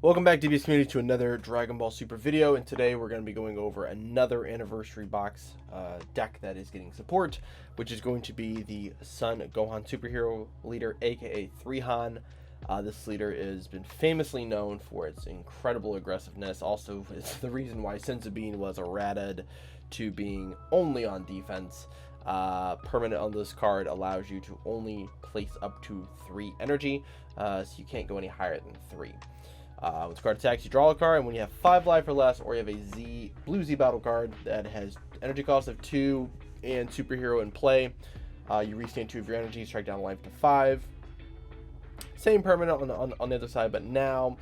Welcome back, DBS community, to another Dragon Ball Super video, and today we're going to be going over another anniversary box deck that is getting support, which is going to be the Son Gohan Superhero Leader, aka 3Han. This leader has been famously known for its incredible aggressiveness. Also, it's the reason why Sensibine was errated to being only on defense. Permanent on this card allows you to only place up to 3 energy, so you can't go any higher than 3. When this card attacks, you draw a card, and when you have 5 life or less, or you have a blue Z battle card that has energy cost of 2 and superhero in play, you restand 2 of your energy, strike down life to 5. Same permanent on the other side, but now,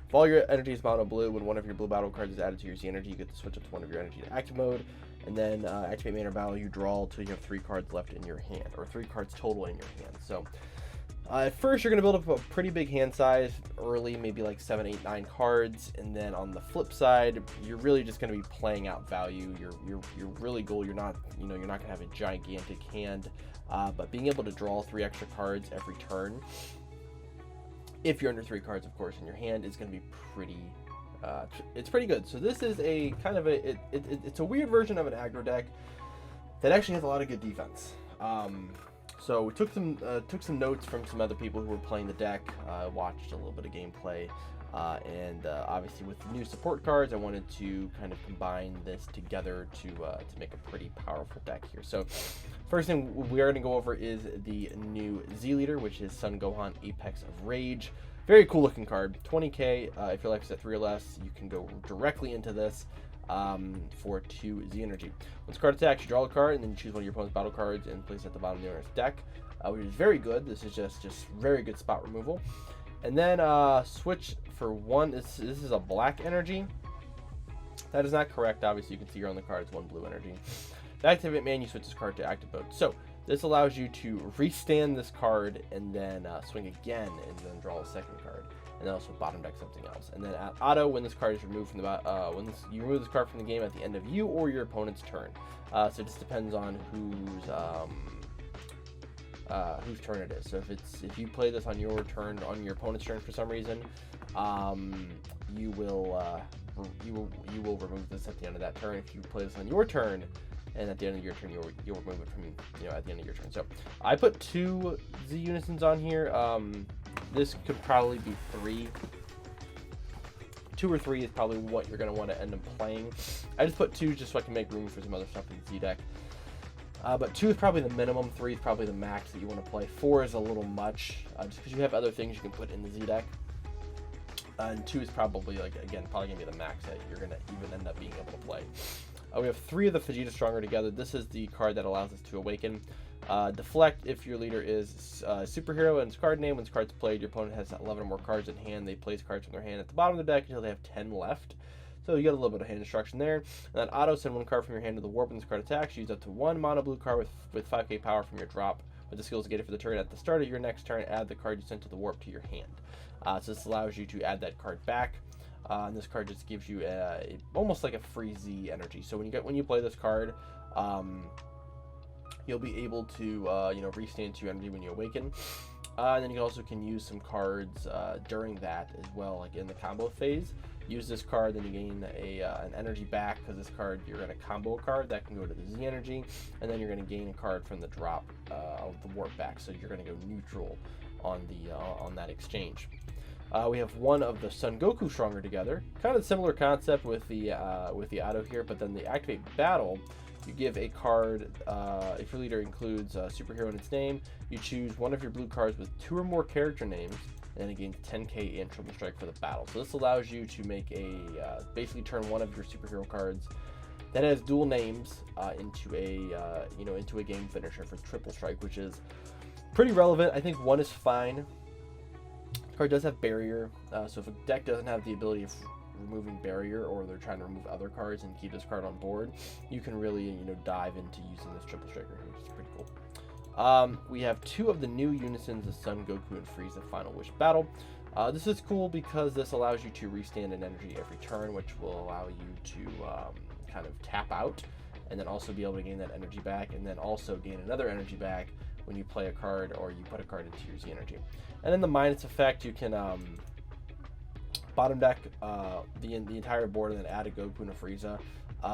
if all your energy is mono blue, when one of your blue battle cards is added to your Z energy, you get to switch up to one of your energy to active mode, and then activate main or battle, you draw till you have 3 cards left in your hand, or 3 cards total in your hand. So at first, you're going to build up a pretty big hand size early, maybe like 7, 8, 9 cards, and then on the flip side, you're really just going to be playing out value. Your really goal, you're not going to have a gigantic hand, but being able to draw 3 extra cards every turn, if you're under 3 cards, of course, in your hand, is going to be pretty. It's pretty good. So this is a kind of it's a weird version of an aggro deck that actually has a lot of good defense. So we took some notes from some other people who were playing the deck, watched a little bit of gameplay, and obviously with the new support cards, I wanted to kind of combine this together to make a pretty powerful deck here. So first thing we are going to go over is the new Z leader, which is Son Gohan Apex of Rage. Very cool looking card. 20k. If your life is at 3 or less, you can go directly into this for 2 Z energy. Once card attacks, you draw a card, and then you choose one of your opponent's battle cards and place it at the bottom of the owner's deck, which is very good. This is just very good spot removal. And then switch for 1. This is a black energy. That is not correct. Obviously, you can see here on the card it's 1 blue energy. To activate man, you switch this card to active mode. So this allows you to restand this card and then swing again and then draw a second card. And then also bottom deck something else. And then at auto, when this card is removed from the you remove this card from the game at the end of you or your opponent's turn. So it just depends on whose turn it is. So if you play this on your turn, on your opponent's turn for some reason, you will remove this at the end of that turn. If you play this on your turn, and at the end of your turn, you'll remove it from at the end of your turn. So I put 2 Z unisons on here. This could probably be 3. 2 or 3 is probably what you're going to want to end up playing. I just put 2 just so I can make room for some other stuff in the Z deck. But 2 is probably the minimum. 3 is probably the max that you want to play. 4 is a little much, just because you have other things you can put in the Z deck. And 2 is probably, probably going to be the max that you're going to even end up being able to play. We have 3 of the Vegeta Stronger together. This is the card that allows us to awaken. Deflect, if your leader is superhero and its card name. When this card's played, your opponent has 11 or more cards in hand. They place cards from their hand at the bottom of the deck until they have 10 left. So you get a little bit of hand instruction there. And then auto, send 1 card from your hand to the warp when this card attacks. Use up to 1 mono blue card with 5k power from your drop. With the skills gated for the turn. At the start of your next turn, add the card you sent to the warp to your hand. So this allows you to add that card back. And this card just gives you almost like a free Z energy. So when you play this card, you'll be able to restand 2 energy when you awaken. And then you also can use some cards during that as well, like in the combo phase. Use this card, then you gain an energy back, because this card, you're going to combo a card that can go to the Z energy, and then you're going to gain a card from the drop of the warp back. So you're going to go neutral on that exchange. We have 1 of the Son Goku Stronger together. Kind of similar concept with the auto here, but then the activate battle, you give a card, if your leader includes a superhero in its name, you choose 1 of your blue cards with 2 or more character names, and it gains 10k and triple strike for the battle. So this allows you to make basically turn 1 of your superhero cards that has dual names into a game finisher for triple strike, which is pretty relevant. I think 1 is fine. The card does have barrier, so if a deck doesn't have the ability of removing barrier, or they're trying to remove other cards and keep this card on board, you can really dive into using this triple striker, which is pretty cool. We have 2 of the new unisons of Son Goku and Frieza Final Wish Battle. This is cool because this allows you to restand an energy every turn, which will allow you to kind of tap out, and then also be able to gain that energy back, and then also gain another energy back when you play a card or you put a card into your Z energy. And then the minus effect, you can bottom deck the entire board and then add a Goku and a Frieza.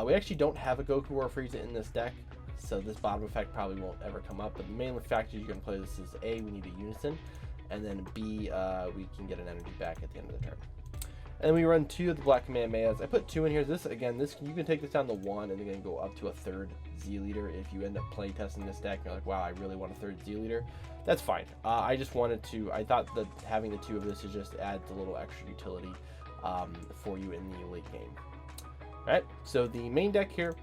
We actually don't have a Goku or a Frieza in this deck, so this bottom effect probably won't ever come up. But the main factor you can play this is A, we need a Unison, and then B, we can get an energy back at the end of the turn. And then we run 2 of the Black Kamehamehas. I put 2 in here. This you can take this down to 1 and then go up to a 3rd Z leader if you end up play testing this deck and you're like, wow, I really want a 3rd Z leader. That's fine. I just wanted to, I thought that having the 2 of this is just adds a little extra utility for you in the late game. Alright, so the main deck here,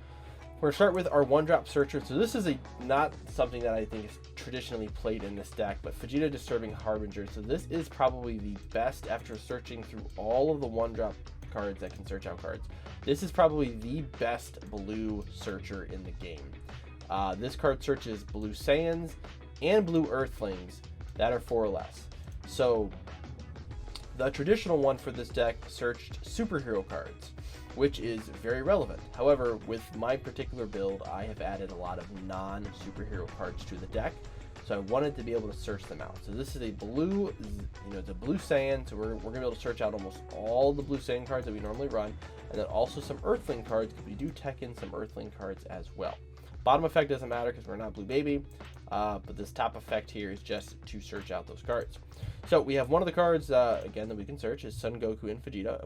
we're going to start with our 1-drop Searcher. So this is not something that I think is traditionally played in this deck, but Vegeta Disturbing Harbinger. So this is probably the best after searching through all of the 1-drop cards that can search out cards. This is probably the best blue searcher in the game. This card searches blue Saiyans and blue Earthlings that are 4 or less. So the traditional one for this deck searched superhero cards, which is very relevant. However, with my particular build, I have added a lot of non-superhero cards to the deck, so I wanted to be able to search them out. So this is a blue, it's a blue Saiyan, so we're gonna be able to search out almost all the blue Saiyan cards that we normally run, and then also some Earthling cards, because we do tech in some Earthling cards as well. Bottom effect doesn't matter because we're not Blue Baby, but this top effect here is just to search out those cards. So we have one of the cards, again, that we can search is Son Goku and Vegeta,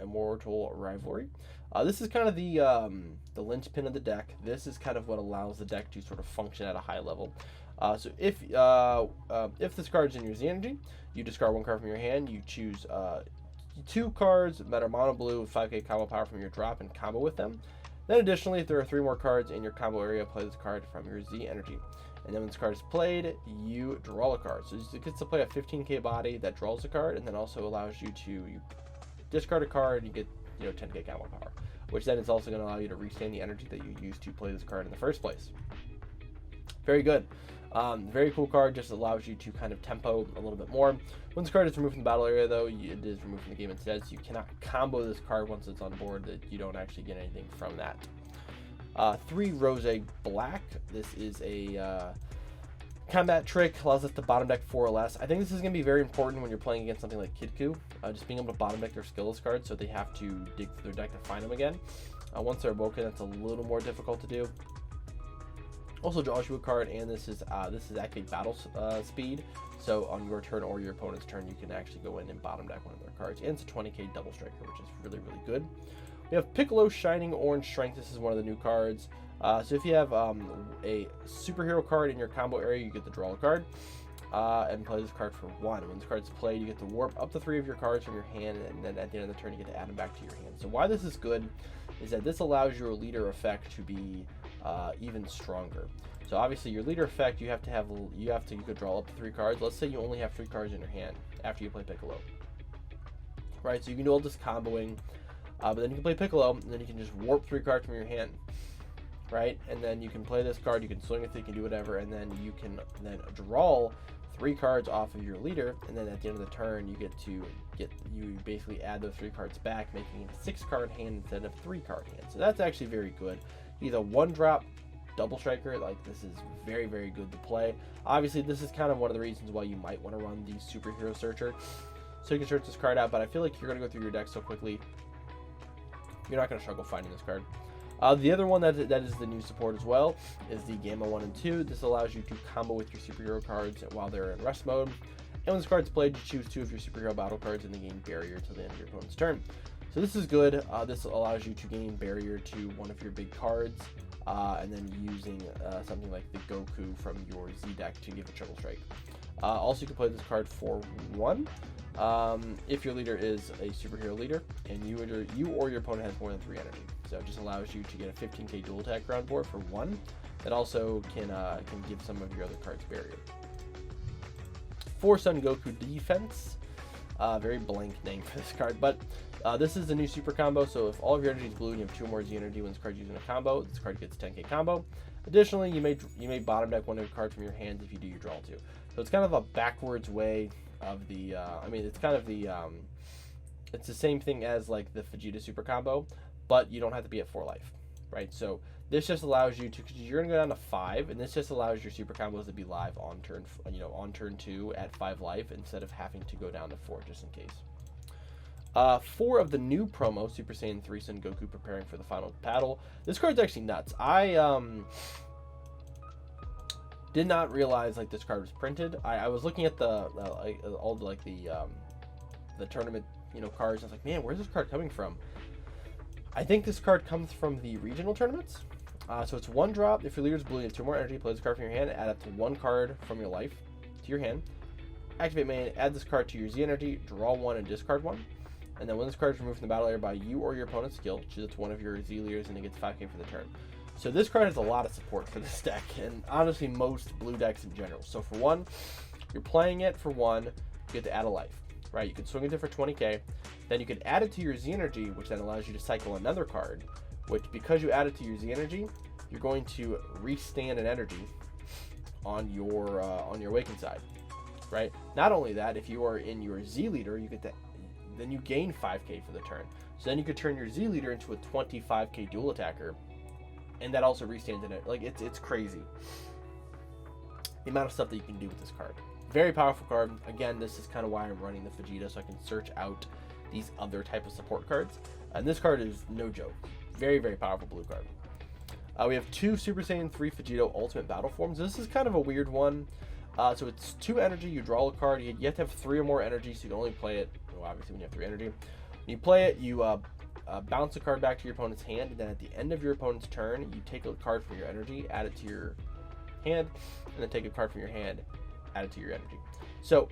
Immortal Rivalry. This is kind of the linchpin of the deck. This is kind of what allows the deck to sort of function at a high level. So if this card's in your Z energy, you discard 1 card from your hand, you choose 2 cards that are mono blue with 5k combo power from your drop and combo with them. Then additionally, if there are 3 more cards in your combo area, play this card from your Z energy. And then when this card is played, you draw a card. So it gets to play a 15k body that draws a card, and then also allows you to discard a card and you get 10k combo power, which then is also going to allow you to retain the energy that you used to play this card in the first place. Very good. Very cool card, just allows you to kind of tempo a little bit more. When this card is removed from the battle area, though, it is removed from the game instead, so you cannot combo this card once it's on board. That you don't actually get anything from that. 3 Rose Black. This is a combat trick, allows us to bottom deck 4 or less. I think this is going to be very important when you're playing against something like Kidku, just being able to bottom deck their skills cards, so they have to dig through their deck to find them again. Once they're awoken, that's a little more difficult to do. Also draws you a card, and this is actually battle speed. So on your turn or your opponent's turn, you can actually go in and bottom deck one of their cards. And it's a 20k double striker, which is really, really good. We have Piccolo Shining Orange Strength. This is one of the new cards. So if you have a superhero card in your combo area, you get to draw a card and play this card for 1. When this card is played, you get to warp up to 3 of your cards from your hand, and then at the end of the turn, you get to add them back to your hand. So why this is good is that this allows your leader effect to be even stronger. So obviously your leader effect, you could draw up to 3 cards. Let's say you only have 3 cards in your hand after you play Piccolo, right? So you can do all this comboing, but then you can play Piccolo, and then you can just warp 3 cards from your hand, right? And then you can play this card, you can swing with it, you can do whatever, and then you can then draw 3 cards off of your leader, and then at the end of the turn, you basically add those 3 cards back, making it a 6-card hand instead of 3-card hand. So that's actually very good. Either 1-drop double striker, like this is very, very good to play. Obviously, this is kind of one of the reasons why you might want to run the superhero searcher, so you can search this card out. But I feel like you're going to go through your deck so quickly, you're not going to struggle finding this card. The other one that is the new support as well is the Gamma 1 and 2. This allows you to combo with your superhero cards while they're in rest mode. And when this card's played, you choose 2 of your superhero battle cards and then gain barrier till the end of your opponent's turn. So this is good. This allows you to gain barrier to one of your big cards, and then using something like the Goku from your Z deck to give a triple strike. Also, you can play this card for 1 if your leader is a superhero leader, and you or your opponent has more than 3 energy. So it just allows you to get a 15k dual attack ground board for 1. That also can give some of your other cards barrier. 4 Son Goku Defense. Very blank name for this card, but this is a new super combo. So if all of your energy is blue and you have 2 or more Z energy when this card's using a combo, this card gets 10k combo. Additionally, you may bottom deck one of your cards from your hands if you do your draw 2. So it's kind of a backwards way of the. It's kind of the. It's the same thing as like the Vegeta super combo, but you don't have to be at 4 life, right? So this just allows you to, because you're gonna go down to 5, and this just allows your super combos to be live on turn, on turn 2 at 5 life instead of having to go down to 4 just in case. 4 of the new promo, Super Saiyan 3 Son Goku preparing for the final battle. This card's actually nuts. I did not realize like this card was printed. I was looking at all the tournament cards. I was like, man, where's this card coming from? I think this card comes from the regional tournaments. So it's 1 drop. If your leader's blue, you have 2 more energy. Play this card from your hand. Add up to 1 card from your life to your hand. Activate main. Add this card to your Z energy. Draw 1 and discard 1. And then when this card is removed from the battle area by you or your opponent's skill, choose it to one of your Z leaders and it gets 5k for the turn. So this card has a lot of support for this deck, and honestly most blue decks in general. So for 1, you're playing it for 1, you get to add a life, right? You can swing it for 20k, then you can add it to your Z energy, which then allows you to cycle another card, which because you add it to your Z energy, you're going to restand an energy on your awakened side, right? Not only that, if you are in your Z leader, you get to then you gain 5k for the turn. So then you could turn your Z leader into a 25k dual attacker, and that also restands in it. Like it's crazy the amount of stuff that you can do with this card. Very powerful card. Again, this is kind of why I'm running the Vegeta, so I can search out these other type of support cards. And this card is no joke. Very, very powerful blue card. We have 2 Super Saiyan 3 Vegito Ultimate Battle Forms. This is kind of a weird one. So it's 2 energy, you draw a card. You have to have 3 or more energy, so you can only play it, well, obviously when you have 3 energy. When you play it, you bounce a card back to your opponent's hand, and then at the end of your opponent's turn, you take a card from your energy, add it to your hand, and then take a card from your hand, add it to your energy. So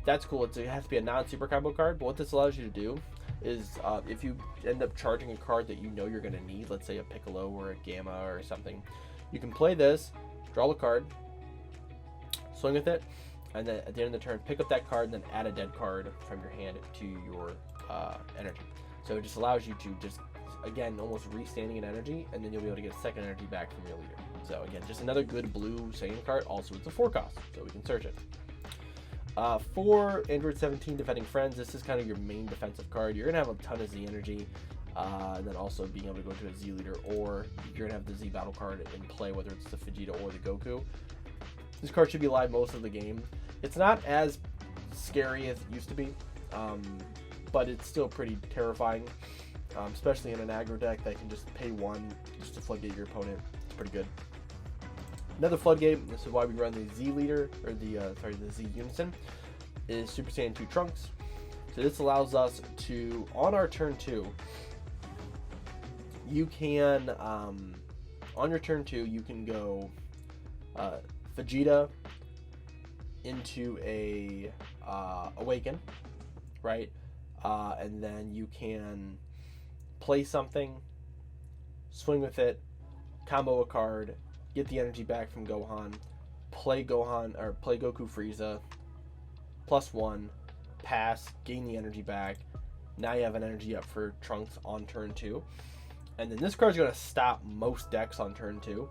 that's cool. It has to be a non-super combo card, but what this allows you to do is if you end up charging a card that you know you're going to need, let's say a Piccolo or a Gamma or something, you can play this, draw a card, swing with it, and then at the end of the turn, pick up that card and then add a dead card from your hand to your energy. So it just allows you to just, again, almost restanding an energy, and then you'll be able to get a second energy back from your leader. So again, just another good blue Saiyan card. Also, it's a 4 cost, so we can search it. For Android 17 Defending Friends, this is kind of your main defensive card. You're going to have a ton of Z energy, and then also being able to go to a Z leader, or you're going to have the Z battle card in play, whether it's the Vegeta or the Goku. This card should be live most of the game. It's not as scary as it used to be, but it's still pretty terrifying, especially in an aggro deck that can just pay 1 just to floodgate your opponent. It's pretty good. Another floodgate, this is why we run the Z leader, or the Z unison, is Super Saiyan 2 Trunks. So this allows us to, on our turn 2, you can, on your turn 2, you can go Vegeta into a Awaken, right? And then you can play something, swing with it, combo a card, get the energy back from Gohan, play Gohan or play Goku Frieza, +1, pass, gain the energy back. Now you have an energy up for Trunks on turn 2, and then this card's gonna stop most decks on turn 2.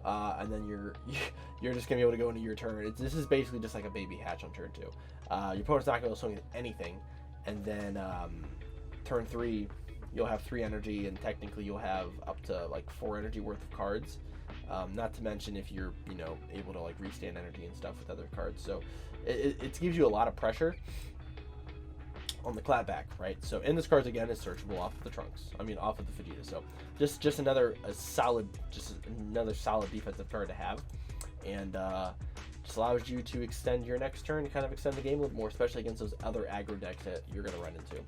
And then you're just gonna be able to go into your turn. This is basically just like a baby hatch on turn 2. Your opponent's not gonna swing at anything, and then turn 3 you'll have 3 energy, and technically you'll have up to like 4 energy worth of cards. Not to mention if you're able to like restand energy and stuff with other cards. So it gives you a lot of pressure on the clapback, right? So, and this card again is searchable off of the Trunks. Off of the Vegeta. So just another solid defensive card to have, and just allows you to extend your next turn, kind of extend the game a little more, especially against those other aggro decks that you're going to run into.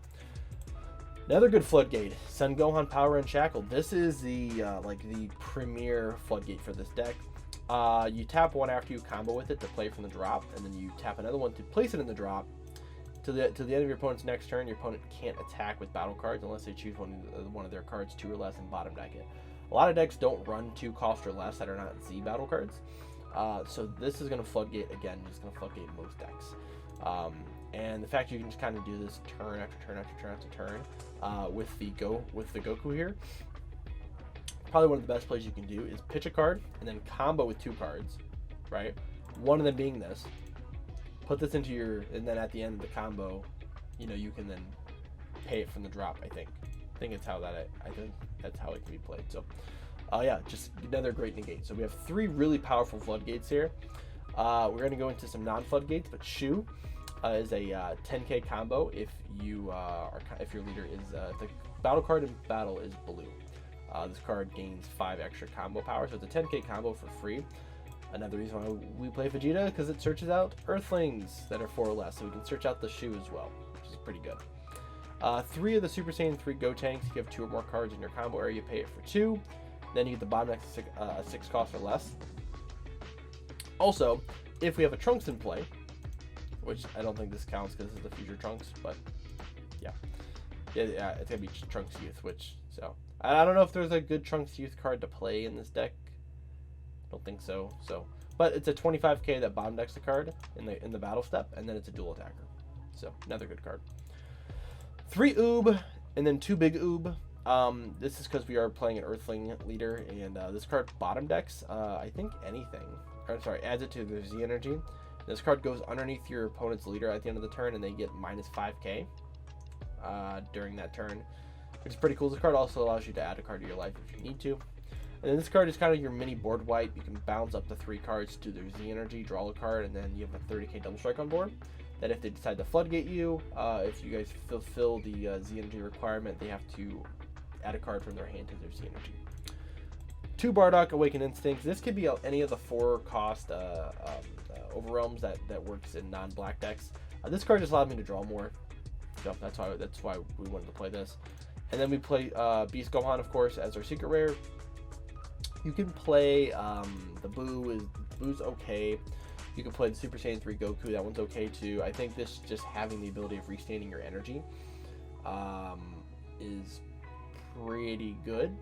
Another good floodgate, Son Gohan Power Unshackled. This is the the premier floodgate for this deck. You tap 1 after you combo with it to play from the drop, and then you tap another one to place it in the drop. To the end of your opponent's next turn, your opponent can't attack with battle cards unless they choose one of their cards 2 or less and bottom deck it. A lot of decks don't run 2 cost or less that are not Z battle cards. So this is going to floodgate again. Just going to floodgate most decks. And the fact you can just kind of do this turn after turn after turn after turn with the Goku here. Probably one of the best plays you can do is pitch a card and then combo with 2 cards, right? One of them being this. Put this into your, and then at the end of the combo, you can then pay it from the drop. I think it's how I think that's how it can be played. So, yeah, just another great negate. So we have 3 really powerful floodgates here. We're gonna go into some non-floodgates, but Shu. is a 10k combo if if your leader is the battle card in battle is blue. This card gains 5 extra combo power, so it's a 10k combo for free. Another reason why we play Vegeta, because it searches out Earthlings that are 4 or less, so we can search out the Shu as well, which is pretty good. 3 of the Super Saiyan 3 Gotenks. If you have 2 or more cards in your combo area, you pay it for 2. Then you get the bottom deck 6 cost or less. Also, if we have a Trunks in play, which I don't think this counts because this is the future Trunks, but yeah, it's gonna be Trunks Youth. Which, so I don't know if there's a good Trunks Youth card to play in this deck. Don't think so. But it's a 25k that bottom decks the card in the battle step, and then it's a dual attacker. So another good card. 3 Oob, and then 2 big Oob. This is because we are playing an Earthling leader, and this card bottom decks, I think anything. Or sorry, adds it to their Z energy. This card goes underneath your opponent's leader at the end of the turn, and they get minus 5k during that turn, which is pretty cool. This card also allows you to add a card to your life if you need to. And then this card is kind of your mini board wipe. You can bounce up to 3 cards to their Z energy, draw a card, and then you have a 30k double strike on board. That if they decide to floodgate you, if you guys fulfill the Z energy requirement, they have to add a card from their hand to their Z energy. 2 Bardock Awakened Instincts. This could be any of the 4 cost Overwhelms that works in non-black decks. This card just allowed me to draw more, so that's why we wanted to play this. And then we play Beast Gohan, of course, as our secret rare. You can play the Boo's okay. You can play the Super Saiyan 3 Goku. That one's okay too. I think this just having the ability of restaining your energy is pretty good.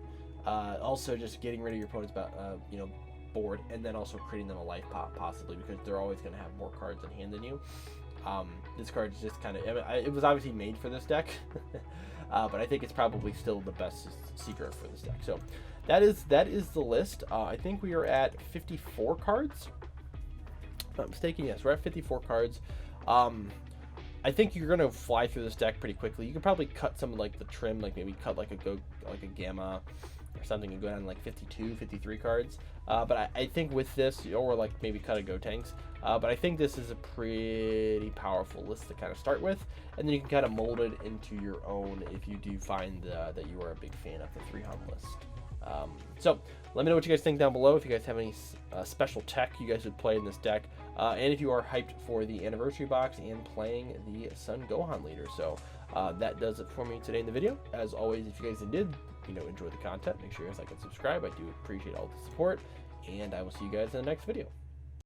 Also, just getting rid of your opponent's board, and then also creating them a life pop possibly, because they're always going to have more cards in hand than you. This card is just kind of, it was obviously made for this deck, but I think it's probably still the best secret for this deck. So that is the list. I think we are at 54 cards. If I'm not mistaken, yes, we're at 54 cards. I think you're gonna fly through this deck pretty quickly. You could probably cut some of like the trim, like maybe cut like a Gamma or something, and go down like 52, 53 cards. But I think with this, or like maybe cut a Gotenks. But I think this is a pretty powerful list to kind of start with, and then you can kind of mold it into your own if you do find that you are a big fan of the 3-hum list. So let me know what you guys think down below. If you guys have any special tech you guys would play in this deck, and if you are hyped for the anniversary box and playing the Sun Gohan leader. So that does it for me today in the video. As always, if you guys did enjoy the content, make sure you guys like and subscribe. I do appreciate all the support, and I will see you guys in the next video.